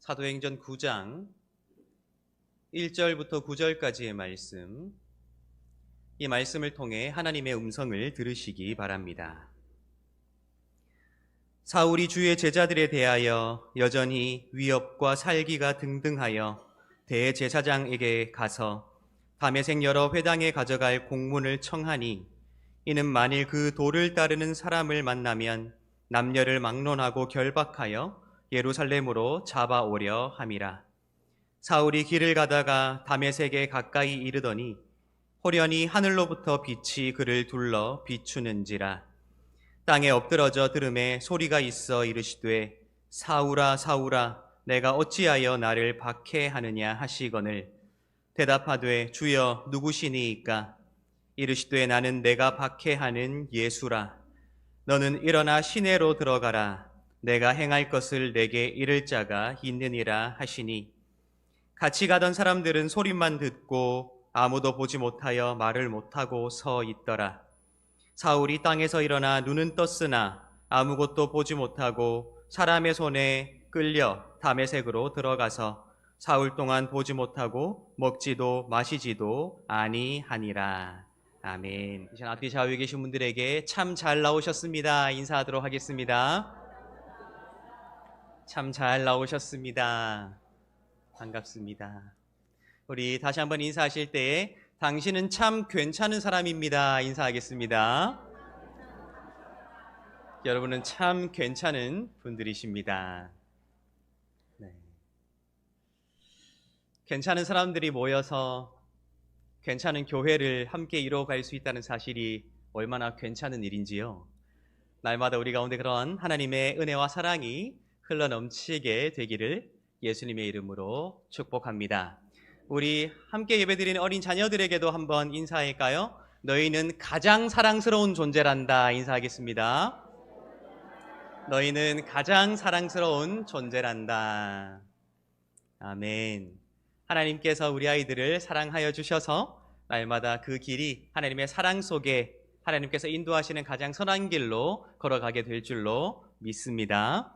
사도행전 9장 1절부터 9절까지의 말씀, 이 말씀을 통해 하나님의 음성을 들으시기 바랍니다. 사울이 주의 제자들에 대하여 여전히 위협과 살기가 등등하여 대제사장에게 가서 다메섹 여러 회당에 가져갈 공문을 청하니, 이는 만일 그 도를 따르는 사람을 만나면 남녀를 막론하고 결박하여 예루살렘으로 잡아오려 함이라. 사울이 길을 가다가 다메섹에 가까이 이르더니 호련히 하늘로부터 빛이 그를 둘러 비추는지라. 땅에 엎드러져 들음에 소리가 있어 이르시되 사울아 사울아 내가 어찌하여 나를 박해하느냐 하시거늘, 대답하되 주여 누구시니이까? 이르시되 나는 내가 박해하는 예수라. 너는 일어나 시내로 들어가라. 내가 행할 것을 내게 이를 자가 있느니라 하시니, 같이 가던 사람들은 소리만 듣고 아무도 보지 못하여 말을 못하고 서 있더라. 사울이 땅에서 일어나 눈은 떴으나 아무것도 보지 못하고 사람의 손에 끌려 다메섹으로 들어가서 사흘 동안 보지 못하고 먹지도 마시지도 아니하니라. 아멘. 이제 앞뒤 좌우에 계신 분들에게 참 잘 나오셨습니다 인사하도록 하겠습니다. 참 잘 나오셨습니다. 반갑습니다. 우리 다시 한번 인사하실 때에 당신은 참 괜찮은 사람입니다 인사하겠습니다. 여러분은 참 괜찮은 분들이십니다. 네. 괜찮은 사람들이 모여서 괜찮은 교회를 함께 이루어갈 수 있다는 사실이 얼마나 괜찮은 일인지요. 날마다 우리 가운데 그런 하나님의 은혜와 사랑이 흘러넘치게 되기를 예수님의 이름으로 축복합니다. 우리 함께 예배드리는 어린 자녀들에게도 한번 인사할까요? 너희는 가장 사랑스러운 존재란다 인사하겠습니다. 너희는 가장 사랑스러운 존재란다. 아멘. 하나님께서 우리 아이들을 사랑하여 주셔서 날마다 그 길이 하나님의 사랑 속에 하나님께서 인도하시는 가장 선한 길로 걸어가게 될 줄로 믿습니다.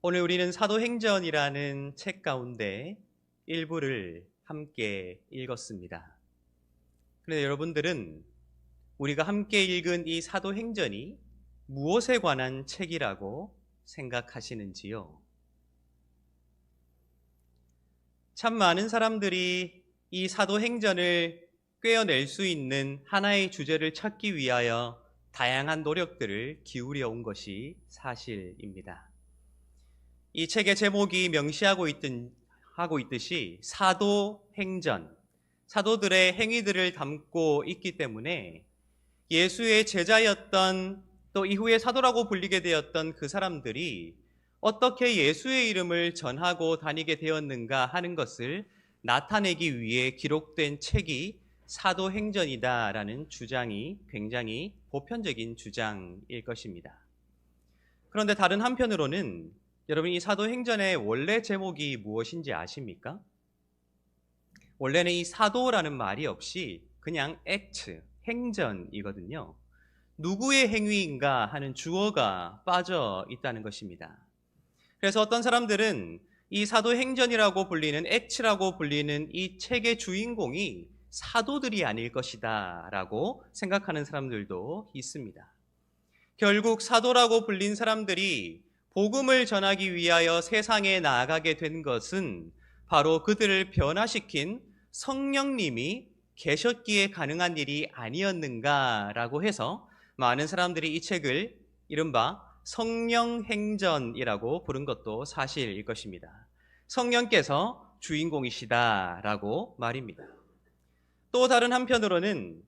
오늘 우리는 사도행전이라는 책 가운데 일부를 함께 읽었습니다. 그런데 여러분들은 우리가 함께 읽은 이 사도행전이 무엇에 관한 책이라고 생각하시는지요? 참 많은 사람들이 이 사도행전을 꿰어낼 수 있는 하나의 주제를 찾기 위하여 다양한 노력들을 기울여 온 것이 사실입니다. 이 책의 제목이 명시하고 있듯이 사도행전, 사도들의 행위들을 담고 있기 때문에 예수의 제자였던, 또 이후에 사도라고 불리게 되었던 그 사람들이 어떻게 예수의 이름을 전하고 다니게 되었는가 하는 것을 나타내기 위해 기록된 책이 사도행전이다라는 주장이 굉장히 보편적인 주장일 것입니다. 그런데 다른 한편으로는 여러분, 이 사도행전의 원래 제목이 무엇인지 아십니까? 원래는 이 사도라는 말이 없이 그냥 액트, 행전이거든요. 누구의 행위인가 하는 주어가 빠져 있다는 것입니다. 그래서 어떤 사람들은 이 사도행전이라고 불리는, 액트라고 불리는 이 책의 주인공이 사도들이 아닐 것이다 라고 생각하는 사람들도 있습니다. 결국 사도라고 불린 사람들이 복음을 전하기 위하여 세상에 나아가게 된 것은 바로 그들을 변화시킨 성령님이 계셨기에 가능한 일이 아니었는가라고 해서 많은 사람들이 이 책을 이른바 성령행전이라고 부른 것도 사실일 것입니다. 성령께서 주인공이시다라고 말입니다. 또 다른 한편으로는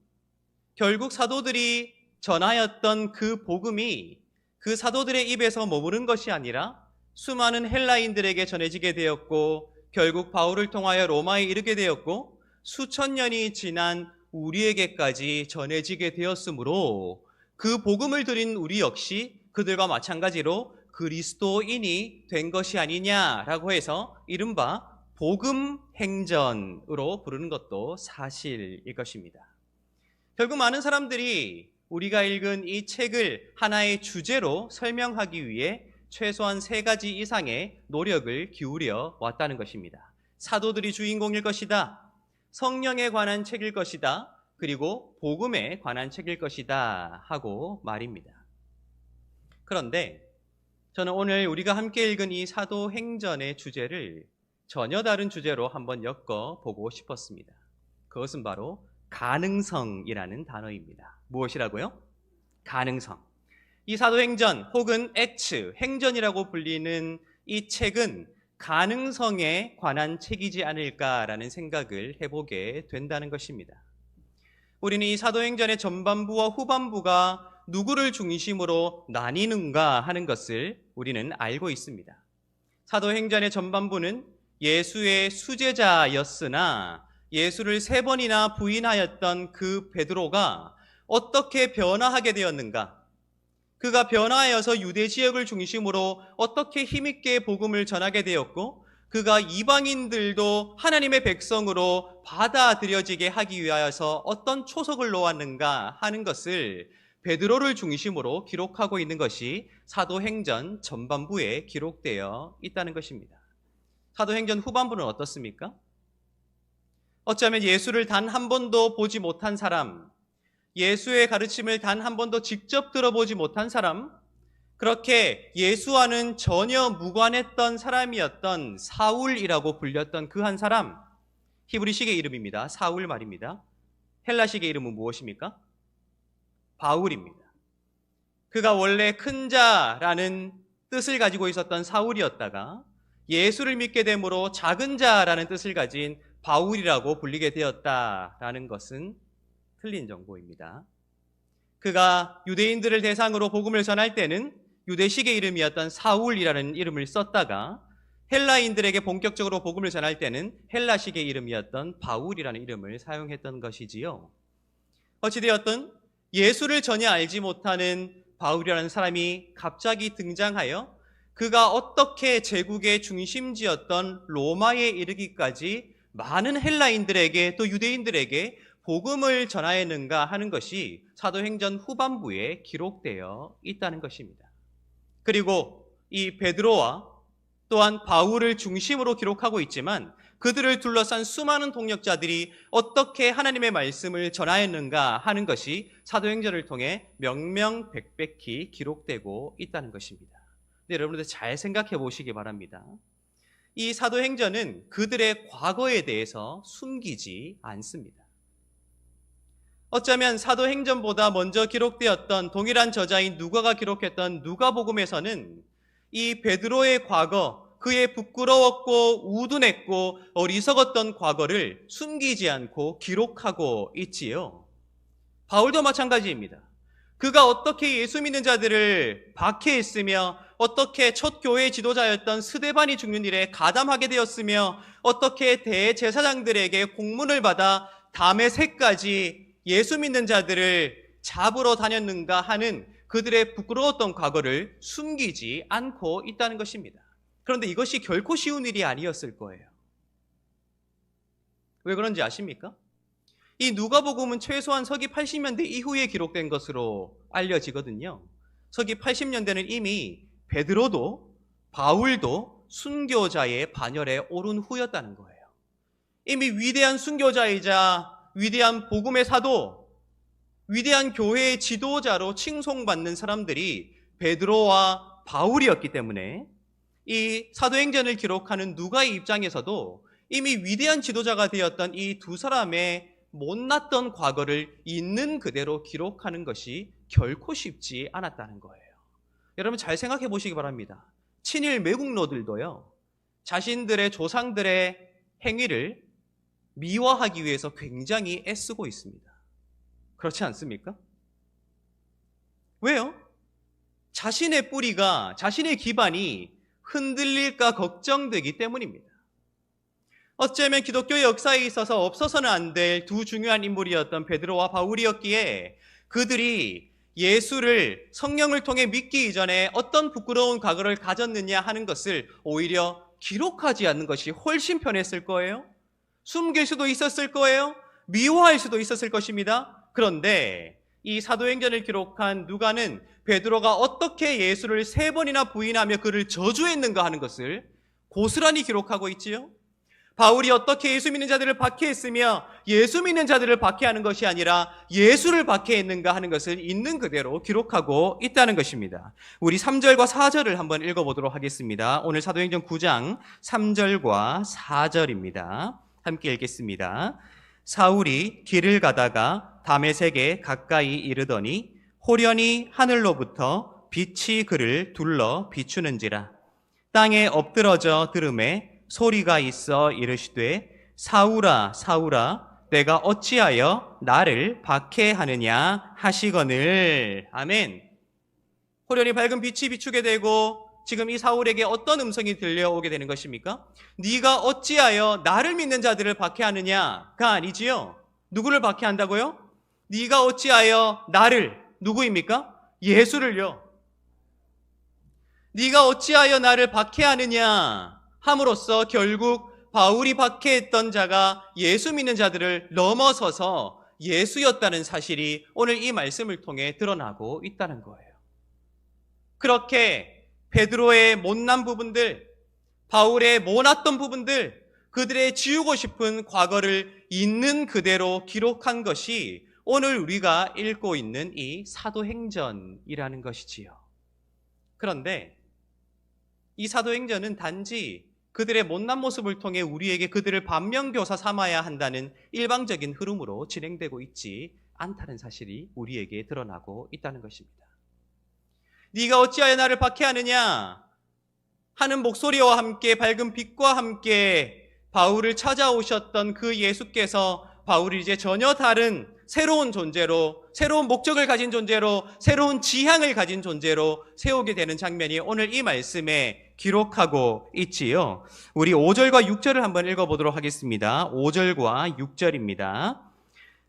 결국 사도들이 전하였던 그 복음이 그 사도들의 입에서 머무른 것이 아니라 수많은 헬라인들에게 전해지게 되었고, 결국 바울을 통하여 로마에 이르게 되었고, 수천 년이 지난 우리에게까지 전해지게 되었으므로 그 복음을 들은 우리 역시 그들과 마찬가지로 그리스도인이 된 것이 아니냐라고 해서 이른바 복음행전으로 부르는 것도 사실일 것입니다. 결국 많은 사람들이 우리가 읽은 이 책을 하나의 주제로 설명하기 위해 최소한 3가지 이상의 노력을 기울여 왔다는 것입니다. 사도들이 주인공일 것이다. 성령에 관한 책일 것이다. 그리고 복음에 관한 책일 것이다 하고 말입니다. 그런데 저는 오늘 우리가 함께 읽은 이 사도행전의 주제를 전혀 다른 주제로 한번 엮어보고 싶었습니다. 그것은 바로 가능성이라는 단어입니다. 무엇이라고요? 가능성. 이 사도행전 혹은 액츠, 행전이라고 불리는 이 책은 가능성에 관한 책이지 않을까라는 생각을 해보게 된다는 것입니다. 우리는 이 사도행전의 전반부와 후반부가 누구를 중심으로 나뉘는가 하는 것을 우리는 알고 있습니다. 사도행전의 전반부는 예수의 수제자였으나 예수를 3번이나 부인하였던 그 베드로가 어떻게 변화하게 되었는가, 그가 변화하여서 유대 지역을 중심으로 어떻게 힘있게 복음을 전하게 되었고 그가 이방인들도 하나님의 백성으로 받아들여지게 하기 위하여서 어떤 초석을 놓았는가 하는 것을 베드로를 중심으로 기록하고 있는 것이 사도행전 전반부에 기록되어 있다는 것입니다. 사도행전 후반부는 어떻습니까? 어쩌면 예수를 단 한 번도 보지 못한 사람, 예수의 가르침을 단 한 번도 직접 들어보지 못한 사람, 그렇게 예수와는 전혀 무관했던 사람이었던 사울이라고 불렸던 그 한 사람, 히브리식의 이름입니다. 사울 말입니다. 헬라식의 이름은 무엇입니까? 바울입니다. 그가 원래 큰 자라는 뜻을 가지고 있었던 사울이었다가 예수를 믿게 됨으로 작은 자라는 뜻을 가진 바울이라고 불리게 되었다라는 것은 틀린 정보입니다. 그가 유대인들을 대상으로 복음을 전할 때는 유대식의 이름이었던 사울이라는 이름을 썼다가 헬라인들에게 본격적으로 복음을 전할 때는 헬라식의 이름이었던 바울이라는 이름을 사용했던 것이지요. 어찌되었든 예수를 전혀 알지 못하는 바울이라는 사람이 갑자기 등장하여 그가 어떻게 제국의 중심지였던 로마에 이르기까지 많은 헬라인들에게 또 유대인들에게 복음을 전하였는가 하는 것이 사도행전 후반부에 기록되어 있다는 것입니다. 그리고 이 베드로와 또한 바울을 중심으로 기록하고 있지만 그들을 둘러싼 수많은 동역자들이 어떻게 하나님의 말씀을 전하였는가 하는 것이 사도행전을 통해 명명백백히 기록되고 있다는 것입니다. 네, 여러분들 잘 생각해 보시기 바랍니다. 이 사도행전은 그들의 과거에 대해서 숨기지 않습니다. 어쩌면 사도행전보다 먼저 기록되었던 동일한 저자인 누가가 기록했던 누가복음에서는 이 베드로의 과거, 그의 부끄러웠고 우둔했고 어리석었던 과거를 숨기지 않고 기록하고 있지요. 바울도 마찬가지입니다. 그가 어떻게 예수 믿는 자들을 박해했으며 어떻게 첫 교회의 지도자였던 스데반이 죽는 일에 가담하게 되었으며 어떻게 대제사장들에게 공문을 받아 다메섹까지 예수 믿는 자들을 잡으러 다녔는가 하는 그들의 부끄러웠던 과거를 숨기지 않고 있다는 것입니다. 그런데 이것이 결코 쉬운 일이 아니었을 거예요. 왜 그런지 아십니까? 이 누가복음은 최소한 서기 80년대 이후에 기록된 것으로 알려지거든요. 서기 80년대는 이미 베드로도 바울도 순교자의 반열에 오른 후였다는 거예요. 이미 위대한 순교자이자 위대한 복음의 사도, 위대한 교회의 지도자로 칭송받는 사람들이 베드로와 바울이었기 때문에 이 사도행전을 기록하는 누가의 입장에서도 이미 위대한 지도자가 되었던 이 두 사람의 못났던 과거를 있는 그대로 기록하는 것이 결코 쉽지 않았다는 거예요. 여러분 잘 생각해 보시기 바랍니다. 친일 매국노들도요, 자신들의 조상들의 행위를 미화하기 위해서 굉장히 애쓰고 있습니다. 그렇지 않습니까? 왜요? 자신의 뿌리가, 자신의 기반이 흔들릴까 걱정되기 때문입니다. 어쩌면 기독교의 역사에 있어서 없어서는 안 될 두 중요한 인물이었던 베드로와 바울이었기에 그들이 예수를 성령을 통해 믿기 이전에 어떤 부끄러운 과거를 가졌느냐 하는 것을 오히려 기록하지 않는 것이 훨씬 편했을 거예요. 숨길 수도 있었을 거예요. 미워할 수도 있었을 것입니다. 그런데 이 사도행전을 기록한 누가는 베드로가 어떻게 예수를 3번이나 부인하며 그를 저주했는가 하는 것을 고스란히 기록하고 있지요. 바울이 어떻게 예수 믿는 자들을 박해했으며 예수 믿는 자들을 박해하는 것이 아니라 예수를 박해했는가 하는 것을 있는 그대로 기록하고 있다는 것입니다. 우리 3절과 4절을 한번 읽어보도록 하겠습니다. 오늘 사도행전 9장 3절과 4절입니다. 함께 읽겠습니다. 사울이 길을 가다가 다메섹에 가까이 이르더니 호련히 하늘로부터 빛이 그를 둘러 비추는지라. 땅에 엎드러져 들음에 소리가 있어 이르시되 사울아 사울아 내가 어찌하여 나를 박해하느냐 하시거늘. 아멘. 호련히 밝은 빛이 비추게 되고 지금 이 사울에게 어떤 음성이 들려오게 되는 것입니까? 네가 어찌하여 나를 믿는 자들을 박해하느냐가 아니지요. 누구를 박해한다고요? 네가 어찌하여 나를, 누구입니까? 예수를요. 네가 어찌하여 나를 박해하느냐 함으로써 결국 바울이 박해했던 자가 예수 믿는 자들을 넘어서서 예수였다는 사실이 오늘 이 말씀을 통해 드러나고 있다는 거예요. 그렇게 베드로의 못난 부분들, 바울의 모났던 부분들, 그들의 지우고 싶은 과거를 있는 그대로 기록한 것이 오늘 우리가 읽고 있는 이 사도행전이라는 것이지요. 그런데 이 사도행전은 단지 그들의 못난 모습을 통해 우리에게 그들을 반면교사 삼아야 한다는 일방적인 흐름으로 진행되고 있지 않다는 사실이 우리에게 드러나고 있다는 것입니다. 네가 어찌하여 나를 박해하느냐 하는 목소리와 함께 밝은 빛과 함께 바울을 찾아오셨던 그 예수께서 바울을 이제 전혀 다른 새로운 존재로, 새로운 목적을 가진 존재로, 새로운 지향을 가진 존재로 세우게 되는 장면이 오늘 이 말씀에 기록하고 있지요. 우리 5절과 6절을 한번 읽어보도록 하겠습니다. 5절과 6절입니다.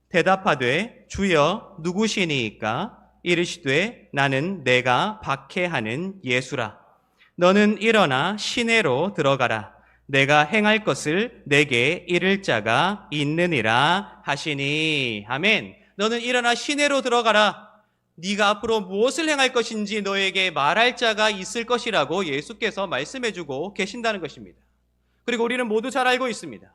대답하되 주여 누구시니이까? 이르시되 나는 내가 박해하는 예수라. 너는 일어나 시내로 들어가라. 내가 행할 것을 내게 이를 자가 있느니라 하시니. 아멘. 너는 일어나 시내로 들어가라. 네가 앞으로 무엇을 행할 것인지 너에게 말할 자가 있을 것이라고 예수께서 말씀해주고 계신다는 것입니다. 그리고 우리는 모두 잘 알고 있습니다.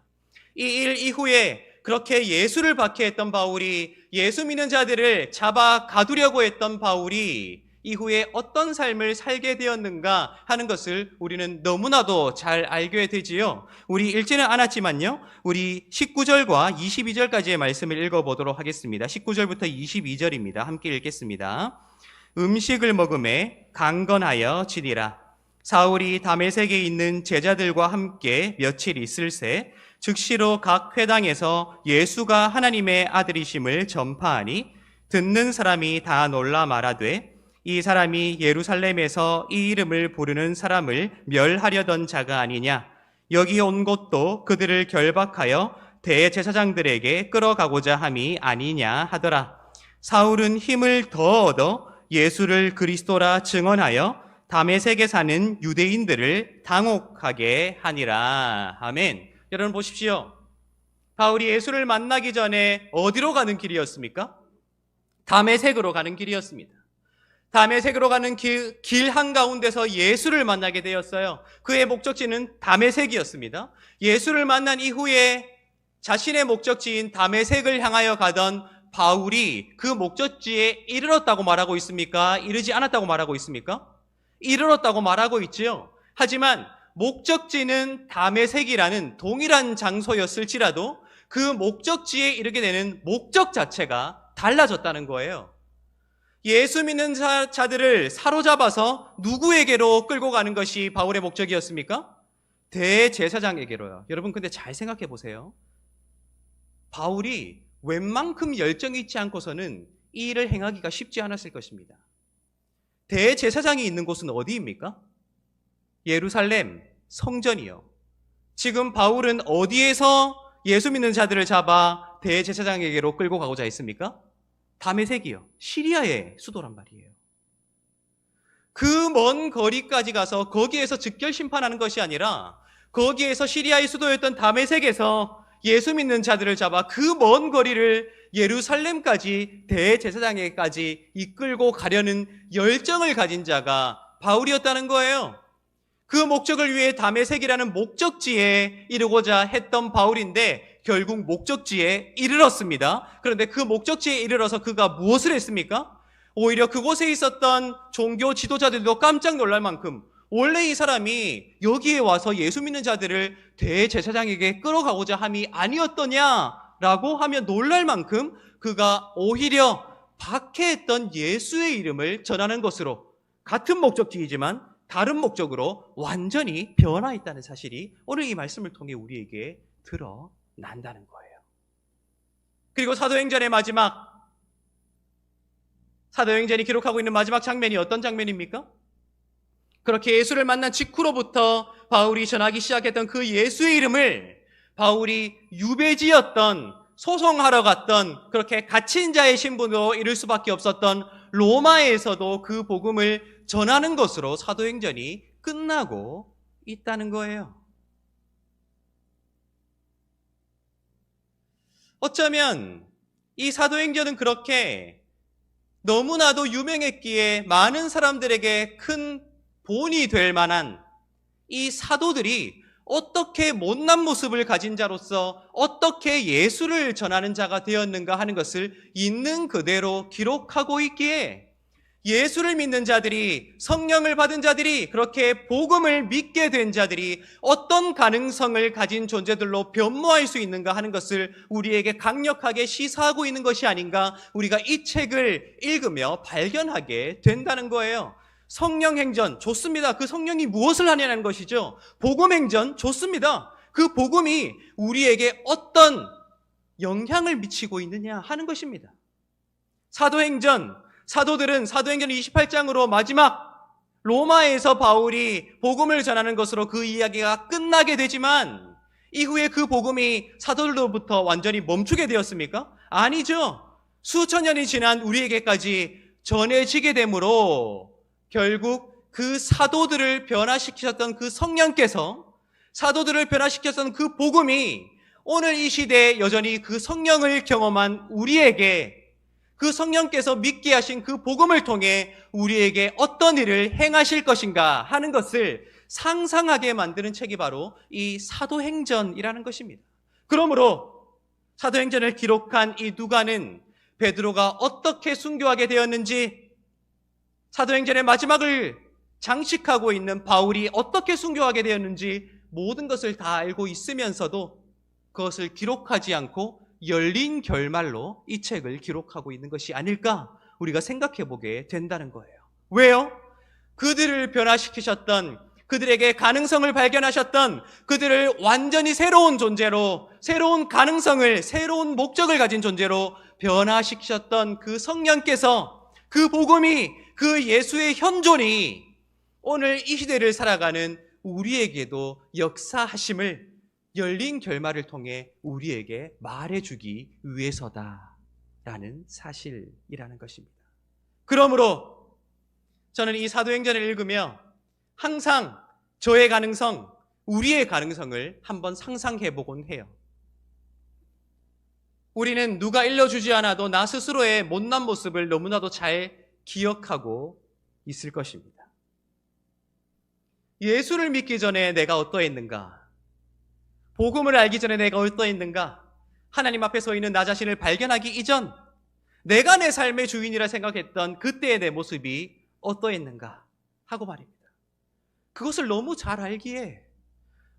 이 일 이후에 그렇게 예수를 박해했던 바울이, 예수 믿는 자들을 잡아 가두려고 했던 바울이 이후에 어떤 삶을 살게 되었는가 하는 것을 우리는 너무나도 잘 알게 되지요. 우리 읽지는 않았지만요, 우리 19절과 22절까지의 말씀을 읽어보도록 하겠습니다. 19절부터 22절입니다. 함께 읽겠습니다. 음식을 먹음에 강건하여 지니라. 사울이 다메섹에 있는 제자들과 함께 며칠 있을새 즉시로 각 회당에서 예수가 하나님의 아들이심을 전파하니 듣는 사람이 다 놀라 말하되 이 사람이 예루살렘에서 이 이름을 부르는 사람을 멸하려던 자가 아니냐. 여기 온 것도 그들을 결박하여 대제사장들에게 끌어가고자 함이 아니냐 하더라. 사울은 힘을 더 얻어 예수를 그리스도라 증언하여 다메섹에 사는 유대인들을 당혹하게 하니라. 아멘. 여러분 보십시오. 바울이 예수를 만나기 전에 어디로 가는 길이었습니까? 다메섹으로 가는 길이었습니다. 다메섹으로 가는 길 한가운데서 예수를 만나게 되었어요. 그의 목적지는 다메섹이었습니다. 예수를 만난 이후에 자신의 목적지인 다메섹을 향하여 가던 바울이 그 목적지에 이르렀다고 말하고 있습니까? 이르지 않았다고 말하고 있습니까? 이르렀다고 말하고 있지요. 하지만 목적지는 다메섹이라는 동일한 장소였을지라도 그 목적지에 이르게 되는 목적 자체가 달라졌다는 거예요. 예수 믿는 자들을 사로잡아서 누구에게로 끌고 가는 것이 바울의 목적이었습니까? 대제사장에게로요. 여러분 근데 잘 생각해 보세요. 바울이 웬만큼 열정이 있지 않고서는 이 일을 행하기가 쉽지 않았을 것입니다. 대제사장이 있는 곳은 어디입니까? 예루살렘 성전이요. 지금 바울은 어디에서 예수 믿는 자들을 잡아 대제사장에게로 끌고 가고자 했습니까? 다메섹이요. 시리아의 수도란 말이에요. 그 먼 거리까지 가서 거기에서 즉결 심판하는 것이 아니라 거기에서 시리아의 수도였던 다메섹에서 예수 믿는 자들을 잡아 그 먼 거리를 예루살렘까지 대제사장에게까지 이끌고 가려는 열정을 가진 자가 바울이었다는 거예요. 그 목적을 위해 다메섹이라는 목적지에 이르고자 했던 바울인데 결국 목적지에 이르렀습니다. 그런데 그 목적지에 이르러서 그가 무엇을 했습니까? 오히려 그곳에 있었던 종교 지도자들도 깜짝 놀랄 만큼 원래 이 사람이 여기에 와서 예수 믿는 자들을 대제사장에게 끌어가고자 함이 아니었더냐라고 하면 놀랄 만큼 그가 오히려 박해했던 예수의 이름을 전하는 것으로 같은 목적지이지만 다른 목적으로 완전히 변화했다는 사실이 오늘 이 말씀을 통해 우리에게 드러난다는 거예요. 그리고 사도행전의 사도행전이 기록하고 있는 마지막 장면이 어떤 장면입니까? 그렇게 예수를 만난 직후로부터 바울이 전하기 시작했던 그 예수의 이름을 바울이 유배지였던, 소송하러 갔던, 그렇게 갇힌 자의 신분으로 이룰 수밖에 없었던 로마에서도 그 복음을 전하는 것으로 사도행전이 끝나고 있다는 거예요. 어쩌면 이 사도행전은 그렇게 너무나도 유명했기에 많은 사람들에게 큰 본이 될 만한 이 사도들이 어떻게 못난 모습을 가진 자로서 어떻게 예수를 전하는 자가 되었는가 하는 것을 있는 그대로 기록하고 있기에 예수를 믿는 자들이, 성령을 받은 자들이, 그렇게 복음을 믿게 된 자들이 어떤 가능성을 가진 존재들로 변모할 수 있는가 하는 것을 우리에게 강력하게 시사하고 있는 것이 아닌가, 우리가 이 책을 읽으며 발견하게 된다는 거예요. 성령행전 좋습니다. 그 성령이 무엇을 하냐는 것이죠. 복음행전 좋습니다. 그 복음이 우리에게 어떤 영향을 미치고 있느냐 하는 것입니다. 사도들은 사도행전 28장으로 마지막 로마에서 바울이 복음을 전하는 것으로 그 이야기가 끝나게 되지만 이후에 그 복음이 사도들로부터 완전히 멈추게 되었습니까? 아니죠. 수천 년이 지난 우리에게까지 전해지게 되므로 결국 그 사도들을 변화시키셨던 그 성령께서, 사도들을 변화시켰던 그 복음이 오늘 이 시대에 여전히 그 성령을 경험한 우리에게, 그 성령께서 믿게 하신 그 복음을 통해 우리에게 어떤 일을 행하실 것인가 하는 것을 상상하게 만드는 책이 바로 이 사도행전이라는 것입니다. 그러므로 사도행전을 기록한 이 누가는 베드로가 어떻게 순교하게 되었는지, 사도행전의 마지막을 장식하고 있는 바울이 어떻게 순교하게 되었는지 모든 것을 다 알고 있으면서도 그것을 기록하지 않고 열린 결말로 이 책을 기록하고 있는 것이 아닐까 우리가 생각해 보게 된다는 거예요. 왜요? 그들을 변화시키셨던, 그들에게 가능성을 발견하셨던, 그들을 완전히 새로운 존재로, 새로운 가능성을, 새로운 목적을 가진 존재로 변화시키셨던 그 성령께서, 그 복음이, 그 예수의 현존이 오늘 이 시대를 살아가는 우리에게도 역사하심을 열린 결말을 통해 우리에게 말해주기 위해서다라는 사실이라는 것입니다. 그러므로 저는 이 사도행전을 읽으며 항상 저의 가능성, 우리의 가능성을 한번 상상해보곤 해요. 우리는 누가 일러주지 않아도 나 스스로의 못난 모습을 너무나도 잘 기억하고 있을 것입니다. 예수를 믿기 전에 내가 어떠했는가? 복음을 알기 전에 내가 어떠했는가? 하나님 앞에 서 있는 나 자신을 발견하기 이전 내가 내 삶의 주인이라 생각했던 그때의 내 모습이 어떠했는가 하고 말입니다. 그것을 너무 잘 알기에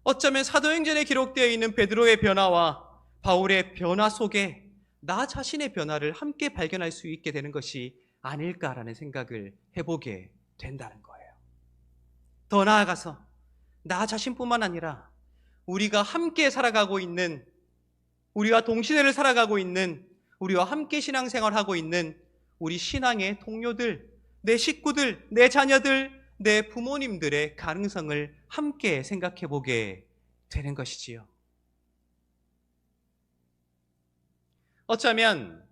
어쩌면 사도행전에 기록되어 있는 베드로의 변화와 바울의 변화 속에 나 자신의 변화를 함께 발견할 수 있게 되는 것이 아닐까라는 생각을 해보게 된다는 거예요. 더 나아가서 나 자신뿐만 아니라 우리가 함께 살아가고 있는, 우리와 동시대를 살아가고 있는, 우리와 함께 신앙생활하고 있는 우리 신앙의 동료들, 내 식구들, 내 자녀들, 내 부모님들의 가능성을 함께 생각해 보게 되는 것이지요. 어쩌면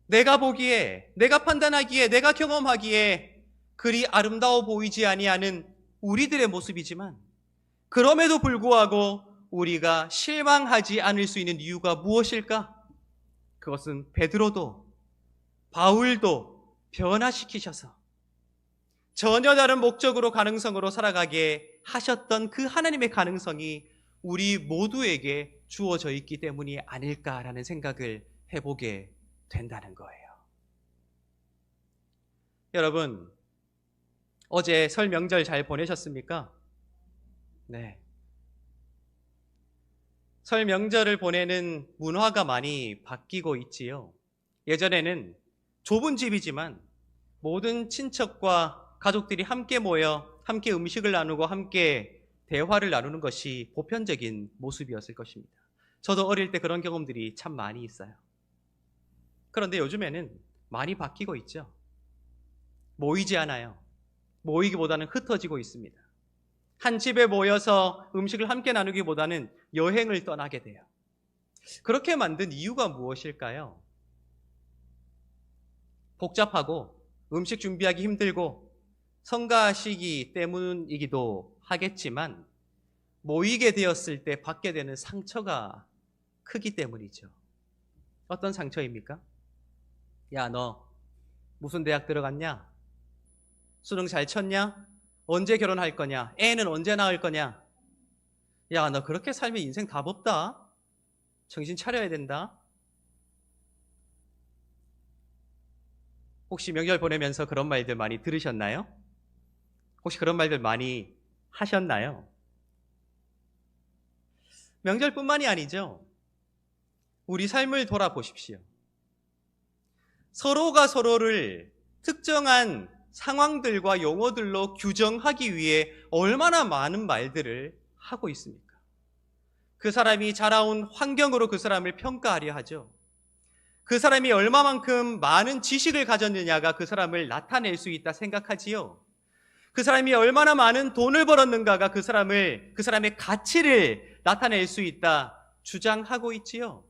내가 보기에, 내가 판단하기에, 내가 경험하기에 그리 아름다워 보이지 아니하는 우리들의 모습이지만 그럼에도 불구하고 우리가 실망하지 않을 수 있는 이유가 무엇일까? 그것은 베드로도 바울도 변화시키셔서 전혀 다른 목적으로 가능성으로 살아가게 하셨던 그 하나님의 가능성이 우리 모두에게 주어져 있기 때문이 아닐까라는 생각을 해보게 된다는 거예요. 여러분, 어제 설 명절 잘 보내셨습니까? 네. 설 명절을 보내는 문화가 많이 바뀌고 있지요. 예전에는 좁은 집이지만 모든 친척과 가족들이 함께 모여 함께 음식을 나누고 함께 대화를 나누는 것이 보편적인 모습이었을 것입니다. 저도 어릴 때 그런 경험들이 참 많이 있어요. 그런데 요즘에는 많이 바뀌고 있죠. 모이지 않아요. 모이기보다는 흩어지고 있습니다. 한 집에 모여서 음식을 함께 나누기보다는 여행을 떠나게 돼요. 그렇게 만든 이유가 무엇일까요? 복잡하고 음식 준비하기 힘들고 성가 시기 때문이기도 하겠지만 모이게 되었을 때 받게 되는 상처가 크기 때문이죠. 어떤 상처입니까? 야, 너 무슨 대학 들어갔냐? 수능 잘 쳤냐? 언제 결혼할 거냐? 애는 언제 낳을 거냐? 야, 너 그렇게 살면 인생 답 없다. 정신 차려야 된다. 혹시 명절 보내면서 그런 말들 많이 들으셨나요? 혹시 그런 말들 많이 하셨나요? 명절뿐만이 아니죠. 우리 삶을 돌아보십시오. 서로가 서로를 특정한 상황들과 용어들로 규정하기 위해 얼마나 많은 말들을 하고 있습니까? 그 사람이 자라온 환경으로 그 사람을 평가하려 하죠. 그 사람이 얼마만큼 많은 지식을 가졌느냐가 그 사람을 나타낼 수 있다 생각하지요. 그 사람이 얼마나 많은 돈을 벌었는가가 그 사람의 가치를 나타낼 수 있다 주장하고 있지요.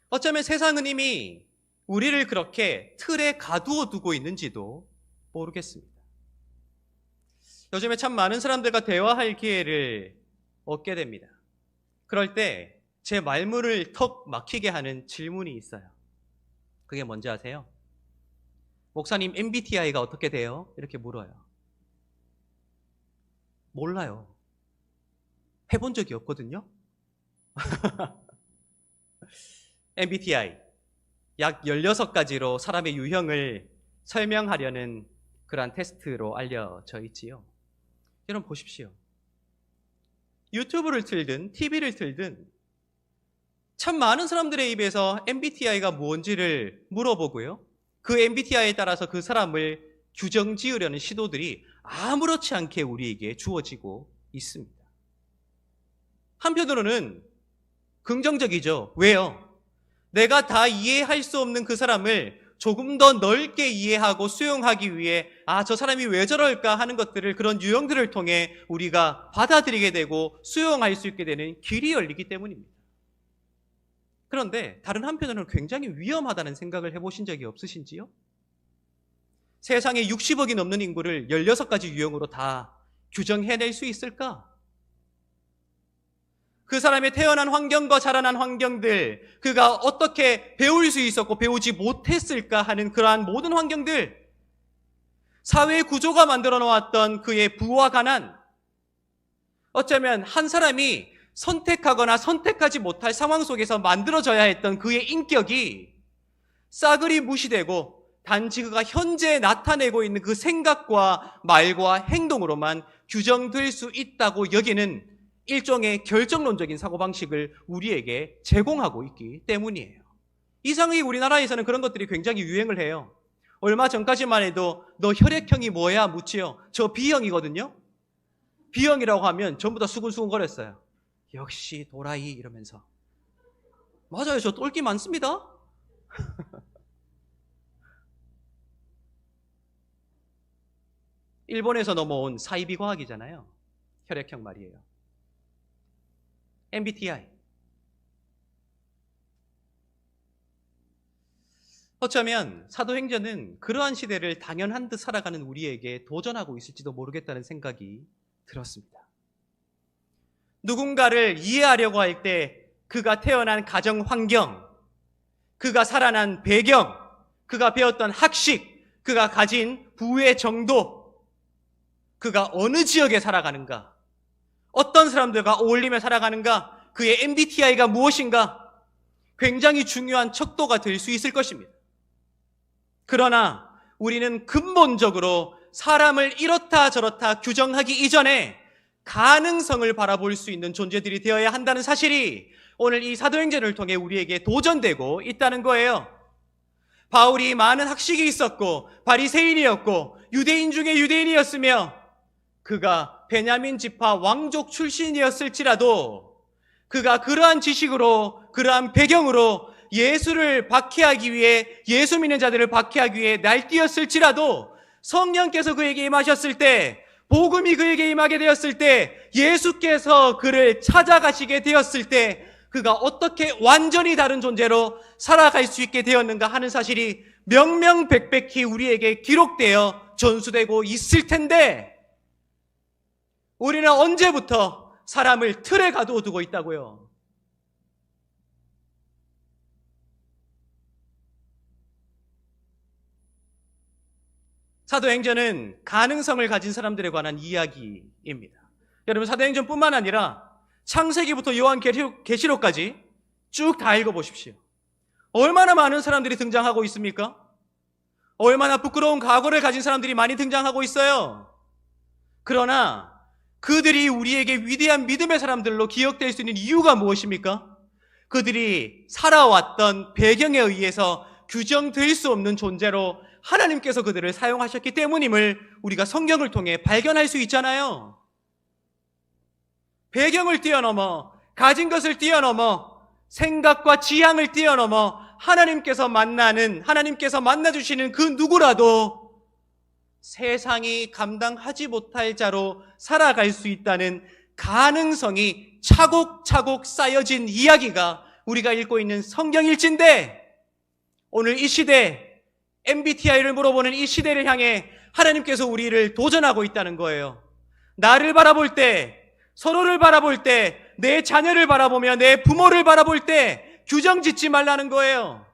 어쩌면 세상은 이미 우리를 그렇게 틀에 가두어 두고 있는지도 모르겠습니다. 요즘에 참 많은 사람들과 대화할 기회를 얻게 됩니다. 그럴 때 제 말문을 턱 막히게 하는 질문이 있어요. 그게 뭔지 아세요? 목사님, MBTI가 어떻게 돼요? 이렇게 물어요. 몰라요. 해본 적이 없거든요. MBTI 약 16가지로 사람의 유형을 설명하려는 그러한 테스트로 알려져 있지요. 여러분 보십시오. 유튜브를 틀든 TV를 틀든 참 많은 사람들의 입에서 MBTI가 뭔지를 물어보고요. 그 MBTI에 따라서 그 사람을 규정 지으려는 시도들이 아무렇지 않게 우리에게 주어지고 있습니다. 한편으로는 긍정적이죠. 왜요? 내가 다 이해할 수 없는 그 사람을 조금 더 넓게 이해하고 수용하기 위해 저 사람이 왜 저럴까 하는 것들을 그런 유형들을 통해 우리가 받아들이게 되고 수용할 수 있게 되는 길이 열리기 때문입니다. 그런데 다른 한편으로는 굉장히 위험하다는 생각을 해보신 적이 없으신지요? 세상에 60억이 넘는 인구를 16가지 유형으로 다 규정해낼 수 있을까? 그 사람의 태어난 환경과 자라난 환경들, 그가 어떻게 배울 수 있었고 배우지 못했을까 하는 그러한 모든 환경들, 사회 구조가 만들어 놓았던 그의 부와 가난, 어쩌면 한 사람이 선택하거나 선택하지 못할 상황 속에서 만들어져야 했던 그의 인격이 싸그리 무시되고 단지 그가 현재 나타내고 있는 그 생각과 말과 행동으로만 규정될 수 있다고 여기는 일종의 결정론적인 사고방식을 우리에게 제공하고 있기 때문이에요. 이상하게 우리나라에서는 그런 것들이 굉장히 유행을 해요. 얼마 전까지만 해도 너 혈액형이 뭐야 묻지요. 저 B형이거든요. B형이라고 하면 전부 다 수근수근 거렸어요. 역시 도라이 이러면서. 맞아요. 저 똘끼 많습니다. 일본에서 넘어온 사이비 과학이잖아요. 혈액형 말이에요. MBTI. 어쩌면 사도행전은 그러한 시대를 당연한 듯 살아가는 우리에게 도전하고 있을지도 모르겠다는 생각이 들었습니다. 누군가를 이해하려고 할 때 그가 태어난 가정 환경, 그가 살아난 배경, 그가 배웠던 학식, 그가 가진 부의 정도, 그가 어느 지역에 살아가는가, 어떤 사람들과 어울리며 살아가는가, 그의 MBTI가 무엇인가, 굉장히 중요한 척도가 될 수 있을 것입니다. 그러나 우리는 근본적으로 사람을 이렇다 저렇다 규정하기 이전에 가능성을 바라볼 수 있는 존재들이 되어야 한다는 사실이 오늘 이 사도행전을 통해 우리에게 도전되고 있다는 거예요. 바울이 많은 학식이 있었고 바리새인이었고 유대인 중에 유대인이었으며 그가 베냐민 지파 왕족 출신이었을지라도 그가 그러한 지식으로 그러한 배경으로 예수를 박해하기 위해 예수 믿는 자들을 박해하기 위해 날뛰었을지라도 성령께서 그에게 임하셨을 때 복음이 그에게 임하게 되었을 때 예수께서 그를 찾아가시게 되었을 때 그가 어떻게 완전히 다른 존재로 살아갈 수 있게 되었는가 하는 사실이 명명백백히 우리에게 기록되어 전수되고 있을 텐데 우리는 언제부터 사람을 틀에 가두어두고 있다고요? 사도행전은 가능성을 가진 사람들에 관한 이야기입니다. 여러분 사도행전뿐만 아니라 창세기부터 요한계시록까지 쭉 다 읽어보십시오. 얼마나 많은 사람들이 등장하고 있습니까? 얼마나 부끄러운 과거를 가진 사람들이 많이 등장하고 있어요. 그러나 그들이 우리에게 위대한 믿음의 사람들로 기억될 수 있는 이유가 무엇입니까? 그들이 살아왔던 배경에 의해서 규정될 수 없는 존재로 하나님께서 그들을 사용하셨기 때문임을 우리가 성경을 통해 발견할 수 있잖아요. 배경을 뛰어넘어 가진 것을 뛰어넘어 생각과 지향을 뛰어넘어 하나님께서 만나주시는 그 누구라도 세상이 감당하지 못할 자로 살아갈 수 있다는 가능성이 차곡차곡 쌓여진 이야기가 우리가 읽고 있는 성경일진데 오늘 이 시대 MBTI를 물어보는 이 시대를 향해 하나님께서 우리를 도전하고 있다는 거예요. 나를 바라볼 때, 서로를 바라볼 때, 내 자녀를 바라보며 내 부모를 바라볼 때 규정 짓지 말라는 거예요.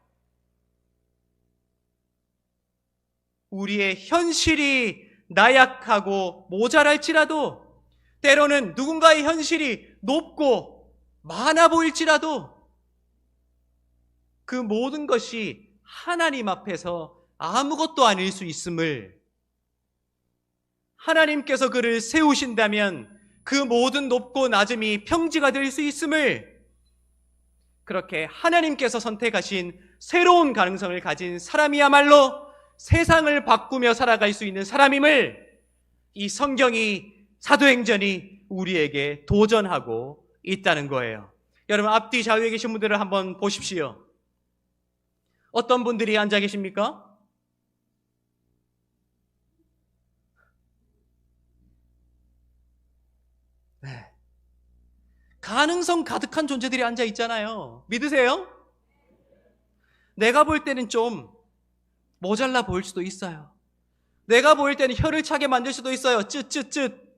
우리의 현실이 나약하고 모자랄지라도 때로는 누군가의 현실이 높고 많아 보일지라도 그 모든 것이 하나님 앞에서 아무것도 아닐 수 있음을 하나님께서 그를 세우신다면 그 모든 높고 낮음이 평지가 될 수 있음을 그렇게 하나님께서 선택하신 새로운 가능성을 가진 사람이야말로 세상을 바꾸며 살아갈 수 있는 사람임을 이 성경이 사도행전이 우리에게 도전하고 있다는 거예요. 여러분 앞뒤 좌우에 계신 분들을 한번 보십시오. 어떤 분들이 앉아 계십니까? 네. 가능성 가득한 존재들이 앉아 있잖아요. 믿으세요? 내가 볼 때는 좀 모자라 보일 수도 있어요. 내가 보일 때는 혀를 차게 만들 수도 있어요. 쯧쯧쯧.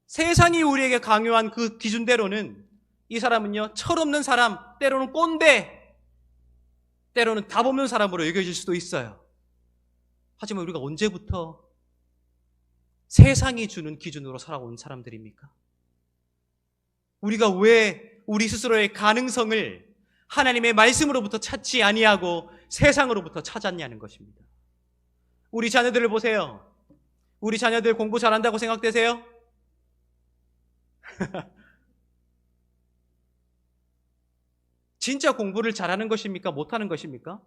세상이 우리에게 강요한 그 기준대로는 이 사람은요, 철없는 사람, 때로는 꼰대, 때로는 답 없는 사람으로 여겨질 수도 있어요. 하지만 우리가 언제부터 세상이 주는 기준으로 살아온 사람들입니까? 우리가 왜 우리 스스로의 가능성을 하나님의 말씀으로부터 찾지 아니하고 세상으로부터 찾았냐는 것입니다. 우리 자녀들을 보세요. 우리 자녀들 공부 잘한다고 생각되세요? 진짜 공부를 잘하는 것입니까? 못하는 것입니까?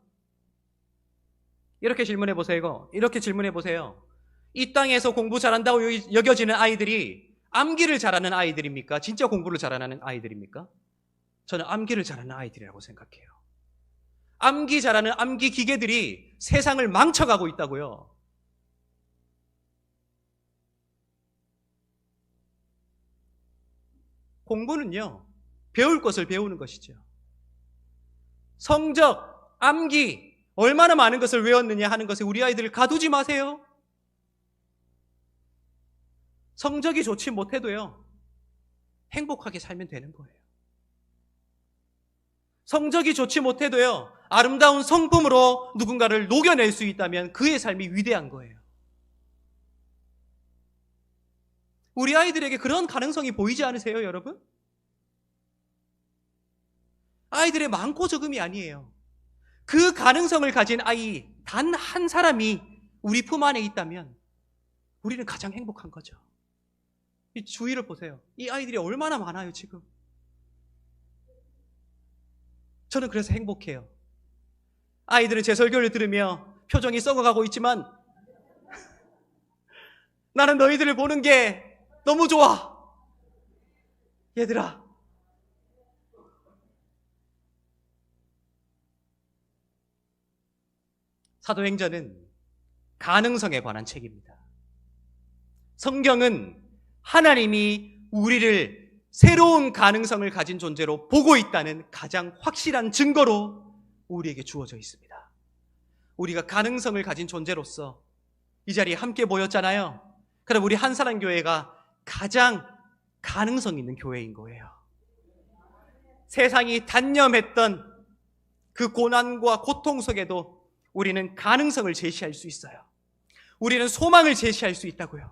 이렇게 질문해 보세요. 이렇게 질문해 보세요. 이 땅에서 공부 잘한다고 여겨지는 아이들이 암기를 잘하는 아이들입니까? 진짜 공부를 잘하는 아이들입니까? 저는 암기를 잘하는 아이들이라고 생각해요. 암기 잘하는 암기 기계들이 세상을 망쳐가고 있다고요. 공부는요, 배울 것을 배우는 것이죠. 성적, 암기, 얼마나 많은 것을 외웠느냐 하는 것에 우리 아이들을 가두지 마세요. 성적이 좋지 못해도요, 행복하게 살면 되는 거예요. 성적이 좋지 못해도요, 아름다운 성품으로 누군가를 녹여낼 수 있다면 그의 삶이 위대한 거예요. 우리 아이들에게 그런 가능성이 보이지 않으세요, 여러분? 아이들의 많고 적음이 아니에요. 그 가능성을 가진 아이 단 한 사람이 우리 품 안에 있다면 우리는 가장 행복한 거죠. 이 주위를 보세요. 이 아이들이 얼마나 많아요, 지금. 저는 그래서 행복해요. 아이들은 제 설교를 들으며 표정이 썩어가고 있지만 나는 너희들을 보는 게 너무 좋아. 얘들아, 사도행전은 가능성에 관한 책입니다. 성경은 하나님이 우리를 새로운 가능성을 가진 존재로 보고 있다는 가장 확실한 증거로 우리에게 주어져 있습니다. 우리가 가능성을 가진 존재로서 이 자리에 함께 모였잖아요. 그럼 우리 한사랑교회가 가장 가능성 있는 교회인 거예요. 세상이 단념했던 그 고난과 고통 속에도 우리는 가능성을 제시할 수 있어요. 우리는 소망을 제시할 수 있다고요.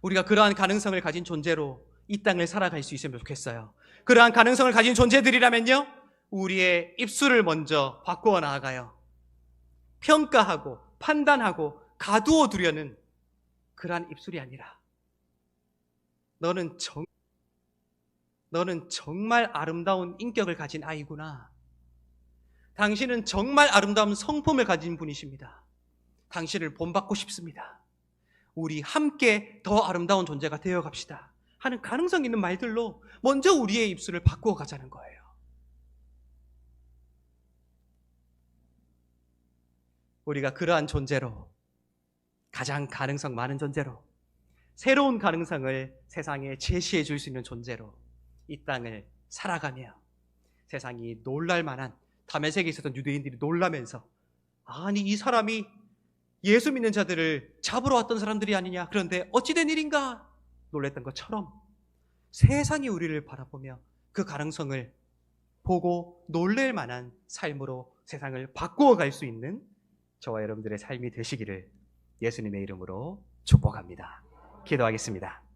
우리가 그러한 가능성을 가진 존재로 이 땅을 살아갈 수 있으면 좋겠어요. 그러한 가능성을 가진 존재들이라면요, 우리의 입술을 먼저 바꾸어 나아가요. 평가하고 판단하고 가두어 두려는 그러한 입술이 아니라 너는 정말 아름다운 인격을 가진 아이구나. 당신은 정말 아름다운 성품을 가진 분이십니다. 당신을 본받고 싶습니다. 우리 함께 더 아름다운 존재가 되어 갑시다 하는 가능성 있는 말들로 먼저 우리의 입술을 바꾸어 가자는 거예요. 우리가 그러한 존재로, 가장 가능성 많은 존재로, 새로운 가능성을 세상에 제시해 줄 수 있는 존재로 이 땅을 살아가며 세상이 놀랄 만한, 다메섹에 있었던 유대인들이 놀라면서 아니 이 사람이 예수 믿는 자들을 잡으러 왔던 사람들이 아니냐, 그런데 어찌된 일인가 놀랬던 것처럼 세상이 우리를 바라보며 그 가능성을 보고 놀랄 만한 삶으로 세상을 바꾸어 갈 수 있는 저와 여러분들의 삶이 되시기를 예수님의 이름으로 축복합니다. 기도하겠습니다.